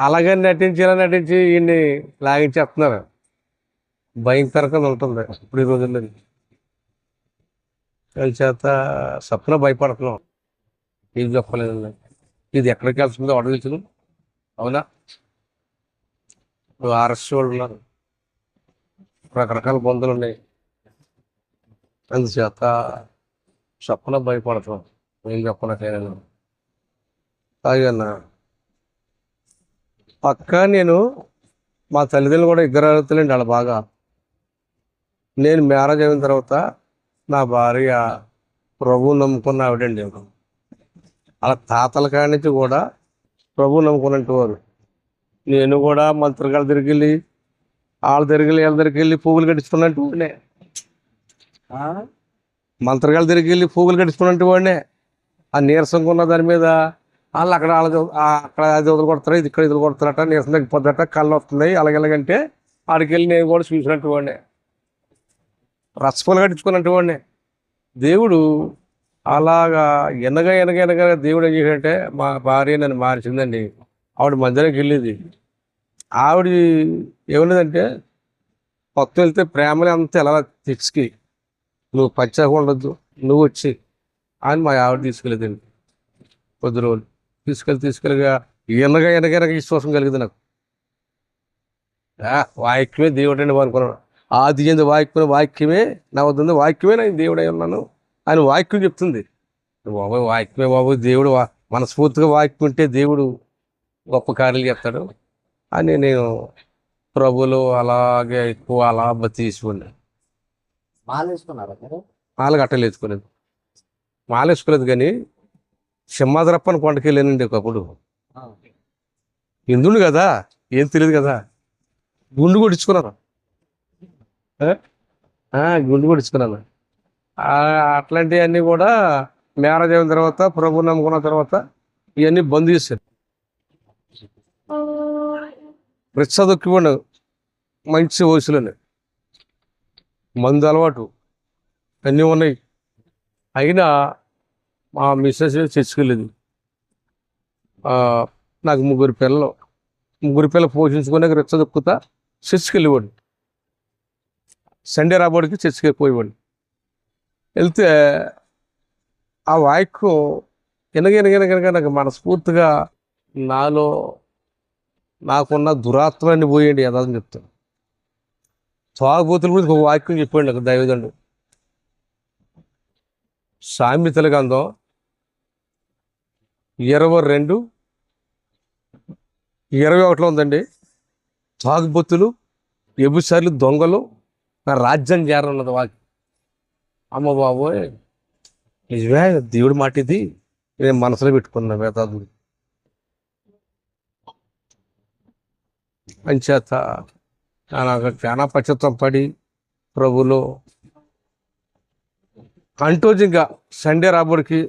అలాగే నటించి ఇలా నటించి ఈయన్ని లాగించేస్తున్నారు. భయంకరంగా ఉంటుంది ఇప్పుడు ఈ రోజుల్లో. దాని చేత సప్న భయపడుతున్నాం. ఏం చెప్పలేదండి. ఇది ఎక్కడికి వెళ్తుందో అడగచ్చు. అవునా? ఇప్పుడు ఆర్ఎస్ వాళ్ళు ఉన్నారు, రకరకాల బంధులు ఉన్నాయి. అందుచేత సప్న భయపడుతున్నాం. ఏం చెప్పనట్లేను. తాగన్నా పక్క నేను మా తల్లిదండ్రులు కూడా ఇద్దరు అడుగుతానండి వాళ్ళ బాగా. నేను మ్యారేజ్ అయిన తర్వాత నా భార్య ప్రభువు నమ్ముకున్న ఆవిడండి. వాళ్ళ తాతల కాడి నుంచి కూడా ప్రభువు నమ్ముకున్నట్టు వారు. నేను కూడా మంత్రిగాళ్ళ దగ్గరికి వెళ్ళి వాళ్ళ దగ్గరికి వెళ్ళి వీళ్ళ దగ్గరికి వెళ్ళి పువ్వులు కట్టించుకున్నట్టు వాడినే. మంత్రిగాళ్ళ దగ్గరికి వెళ్ళి పువ్వులు కట్టించుకున్నట్టు వాడినే. ఆ నీరసంగా ఉన్న దాని మీద వాళ్ళు అక్కడ అక్కడ అది వదిలి కొడతారు, ఇది ఇక్కడ ఇది కొడతారట, నీరసం తగ్గిపోద్దట, కళ్ళు వస్తున్నాయి అలాగెలాగంటే ఆడికి వెళ్ళి నేను కూడా చూసినట్టు వాడినే. రసపూలు కట్టించుకున్నట్టు వాడినే. దేవుడు అలాగా ఎనగా దేవుడు ఏం చేశాడంటే మా భార్య నన్ను మార్చిందండి. ఆవిడ మందిరానికి వెళ్ళేది. ఆవిడ ఏమన్నదంటే కొత్త వెళ్తే ప్రేమని అంతా ఎలా తెచ్చుకి నువ్వు పచ్చాక ఉండొద్దు, నువ్వు వచ్చి అని మా ఆవిడ తీసుకెళ్ళేదండి. కొద్ది రోజులు తీసుకెళ్ళగా ఎనగా విశ్వాసం కలిగింది నాకు. వాక్యమే దేవుడు అండి అనుకున్నాను. ఆది ఎందు వాక్యమే నా వద్ద వాక్యమే నేను దేవుడై ఉన్నాను అని వాక్యం చెప్తుంది. బాబోయ్ వాక్యమే బాబోయ్, దేవుడు మనస్ఫూర్తిగా వాక్యం ఉంటే దేవుడు గొప్ప కార్యాలు చేస్తాడు అని నేను ప్రభులు అలాగే ఎక్కువ అలా తీసుకోండి. మాల గట్టలు వేసుకోలేదు. మాల వేసుకోలేదు కానీ సింహాద్రప్పని కొండకి వెళ్ళానండి ఒకప్పుడు. హిందువుని కదా, ఏం తెలియదు కదా, గుండు కొట్టించుకున్నాను. గుండు కొట్టించుకున్నాను. అట్లాంటివన్నీ కూడా మ్యారేజ్ అయిన తర్వాత ప్రభు నమ్ముకున్న తర్వాత ఇవన్నీ బంద్ చేశాను. రిచ్చదొక్కిపోండి మంచి వయసులోనే మందు అలవాటు అన్నీ ఉన్నాయి. అయినా మా మిస్సెస్ చర్చికెళ్ళేది. నాకు ముగ్గురు పిల్లలు పోషించుకునే రిచ్చదొక్కుతా చర్చికి వెళ్ళేవాడు. సండే రాబడికి చర్చికి పోయేవాడు. వెళ్తే ఆ వాక్యం ఎనగ నాకు మనస్ఫూర్తిగా నాలో నాకున్న దురాత్మాన్ని పోయండి యథార్థం చెప్తాను. తాగుబోతుల గురించి ఒక వాక్యం చెప్పాడు నాకు దైవజనుడు. సామెతల గ్రంథం 22:21 ఉందండి. తాగుబోతులు, వ్యభిచారులు, దొంగలు నా రాజ్యం చేరన్నది వాక్యం. అమ్మ బాబోయ్, నిజమే దేవుడి మాట ఇది. నేను మనసులో పెట్టుకున్నా వేదాదుడు. అంచేత నాకు చాలా పశ్చాత్తాపం పడి ప్రభులో కంటోజింగ్గా సండే రాబడికి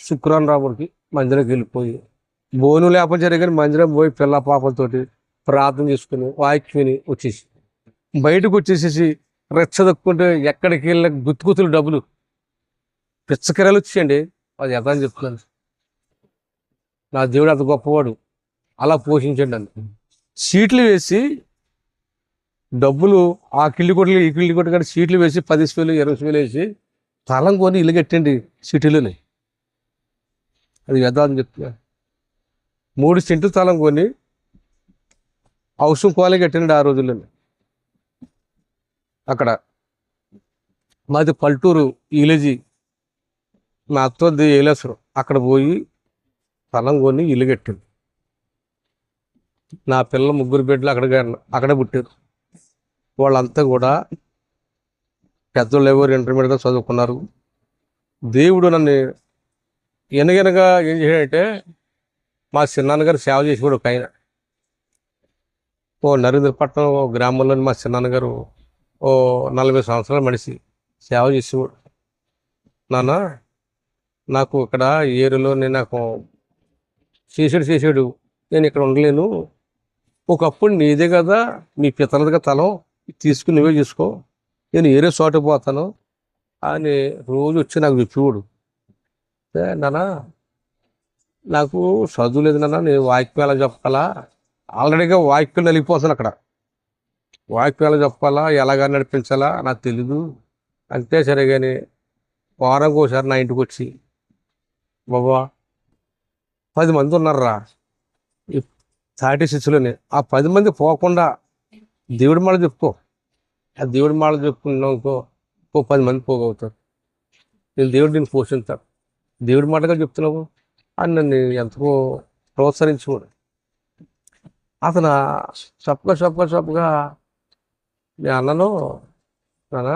శుక్రవారం రాబడికి మందిరంకి వెళ్ళిపోయి బోను లేపం జరిగాని మందిరం పోయి పిల్ల పాపలతోటి ప్రార్థన చేసుకుని వాక్యం వచ్చేసి బయటకు వచ్చేసేసి రెచ్చదొక్కుంటే ఎక్కడికి వెళ్ళిన గుత్తుగుతులు డబ్బులు పిచ్చకిరలు వచ్చేయండి. అది యథాన్ని చెప్తున్నాను. నా దేవుడు అంత గొప్పవాడు, అలా పోషించండి అని సీట్లు వేసి డబ్బులు ఆ కిల్లి కొట్లు ఈ కిల్లి కొట్టు కానీ సీట్లు వేసి 10,000 20,000 వేసి తలం కొని ఇల్లు కట్టండి సిటీలోనే. అది యథాన్ని చెప్తున్నా. 3 సెంట్లు తలం కొని అవసరం కోలే కట్టండి ఆ రోజుల్లోనే. అక్కడ మాది పల్టూరు విలేజీ, మా అత్తది ఏలేశ్వరం. అక్కడ పోయి స్థలం కొని ఇల్లు కట్టింది. నా పిల్లలు 3 బిడ్డలు అక్కడే పుట్టారు. వాళ్ళంతా కూడా పెద్దలు ఎవరు ఇంటర్మీడియట్గా చదువుకున్నారు. దేవుడు నన్ను ఎనగనగా ఏం చేశాడంటే మా చిన్నాన్నగారు సేవ చేసేవాడు ఒక ఆయన. నరేంద్రపట్నం గ్రామంలోని మా చిన్నాన్నగారు 40 సంవత్సరాల మనిషి సేవ చేసేవాడు. నాన్న నాకు ఇక్కడ ఏరులో నాకు చేసాడు, నేను ఇక్కడ ఉండలేను. ఒకప్పుడు నీదే కదా, మీ పితలదిగా తలం తీసుకుని నువ్వే చూసుకో, నేను ఏరే చోట పోతాను అని రోజు వచ్చి నాకు చెప్పేవాడు. నాన్న నాకు చదువు లేదు నాన్న, నేను వాక్యం ఎలా చెప్పాలా? ఆల్రెడీగా వాక్యం నలిగిపోతాను అక్కడ. వాక్యం ఎలా చెప్పాలా, ఎలాగా నడిపించాలా నాకు తెలీదు. అంతే సరే కానీ వారానికి ఒకసారి నా ఇంటికి వచ్చి, బాబా 10 మంది ఉన్నారురా ఈ 36లోనే, ఆ 10 మంది పోకుండా దేవుడి మాట చెప్పుకో. ఆ దేవుడి మాట చెప్పుకున్నావు ఇంకో 10 మంది పోగవుతారు. దేవుడు పోషిస్తాడు. దేవుడి మాటగా చెప్తున్నావు అని నన్ను ఎంతకో ప్రోత్సహించుకోడు. అతను చెప్పగా నేను అన్నను, నానా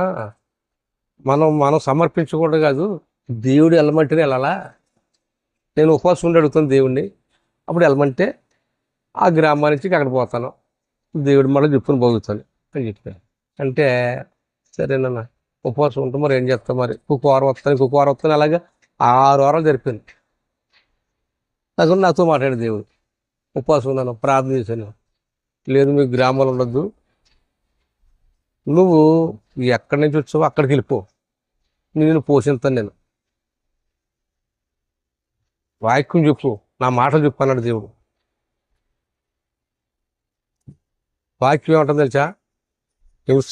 మనం సమర్పించకూడదు కాదు, దేవుడు వెళ్ళమంటేనే వెళ్ళాలా. నేను ఉపవాసం ఉండి అడుగుతాను దేవుడిని, అప్పుడు వెళ్ళమంటే ఆ గ్రామానికి అక్కడ పోతాను, దేవుడి మాట చెప్పుకొని పోగుతాను అని చెప్పాను. అంటే సరేనన్నా ఉపవాసం ఉంటాం, మరి ఏం చేస్తాం, మరి ఇంకొక వారం వస్తాను, అలాగే 6 వారాలు జరిపింది. నాతో మాట్లాడే దేవుడు. ఉపవాసం ఉన్నాను, ప్రార్థన చేశాను. లేదు మీకు గ్రామాలు ఉండొద్దు, నువ్వు ఎక్కడి నుంచి వచ్చావో అక్కడికి వెళ్ళిపో, నేను పోషిస్తాను, నేను వాక్యం చెప్పు, నా మాటలు చెప్పు అన్నాడు దేవుడు. వాక్యం ఏమంటుంది తెలుసా? నువ్వు